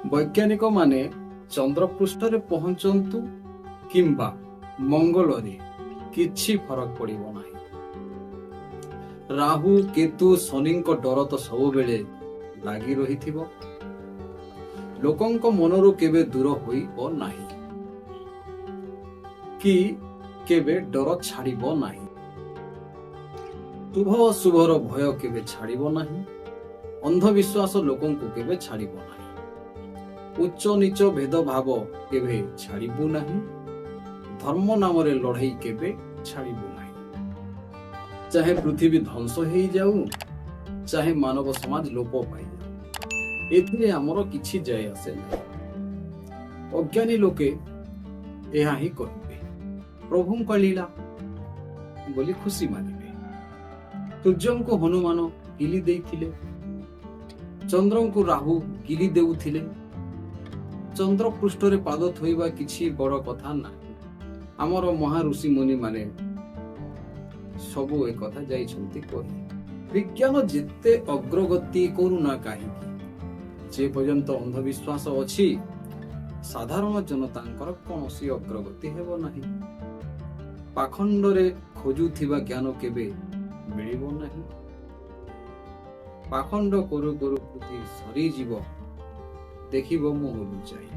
ବୈଜ୍ଞାନିକ ମାନେ ଚନ୍ଦ୍ରପୃଷ୍ଠରେ ପହଞ୍ଚନ୍ତୁ କିମ୍ବା ମଙ୍ଗଳରେ କିଛି ଫରକ ପଡିବ ନାହିଁ। ରାହୁ କେତୁ ଶନିଙ୍କ ଡର ତ ସବୁବେଳେ ଲାଗି ରହିଥିବ, ଲୋକଙ୍କ ମନରୁ କେବେ ଦୂର ହୋଇବ ନାହିଁ କି କେବେ ଡର ଛାଡ଼ିବ ନାହିଁ। ଶୁଭ ଅଶୁଭର ଭୟ କେବେ ଛାଡ଼ିବ ନାହିଁ। ଅନ୍ଧବିଶ୍ୱାସ ଲୋକଙ୍କୁ କେବେ ଛାଡ଼ିବ ନାହିଁ। ଉଚ୍ଚ ନିଚ ଭେଦଭାବ କେବେ ଛାଡ଼ିବୁ ନାହିଁ। ଧର୍ମ ନାମରେ ଲଢ଼େଇ କେବେ ଛାଡ଼ିବୁ ନାହିଁ। ଚାହେ ପୃଥିବୀ ଧ୍ୱଂସ ହେଇଯାଉ, ଚାହେ ମାନବ ସମାଜ ଲୋପ ପାଇଯାଉ, ଏଥିରେ ଆମର କିଛି ଯାଏ ଆସେ ନାହିଁ। ଅଜ୍ଞାନୀ ଲୋକେ ଏହା ହିଁ କହିବେ, ପ୍ରଭୁଙ୍କ ଲୀଳା ବୋଲି ଖୁସି ମାନିବେ। ସୂର୍ଯ୍ୟଙ୍କୁ ହନୁମାନ ଗିଲି ଦେଇଥିଲେ, ଚନ୍ଦ୍ରଙ୍କୁ ରାହୁ ଗିଲି ଦେଉଥିଲେ। ଚନ୍ଦ୍ର ପୃଷ୍ଠରେ ପାଦ ଥୋଇବା କିଛି ବଡ଼ କଥା ନାହିଁ। ଆମର ମହାଋଷି ମୁନି ମାନେ ସବୁ ଏକଥା ଯାଇଛନ୍ତି କହି। ବିଜ୍ଞାନ ଯେତେ ଅଗ୍ରଗତି କରୁନା କାହିଁକି, ଯେ ପର୍ଯ୍ୟନ୍ତ ଅନ୍ଧବିଶ୍ୱାସ ଅଛି, ସାଧାରଣ ଜନତାଙ୍କର କୌଣସି ଅଗ୍ରଗତି ହେବ ନାହିଁ। ପାଖଣ୍ଡରେ ଖୋଜୁଥିବା ଜ୍ଞାନ କେବେ ମିଳିବ ନାହିଁ। ପାଖଣ୍ଡ କରୁ କରୁ ପୃଥ୍ୱୀ ସରିଯିବ, ଦେଖିବ ମୁହଁ ଲୁଚାଇ।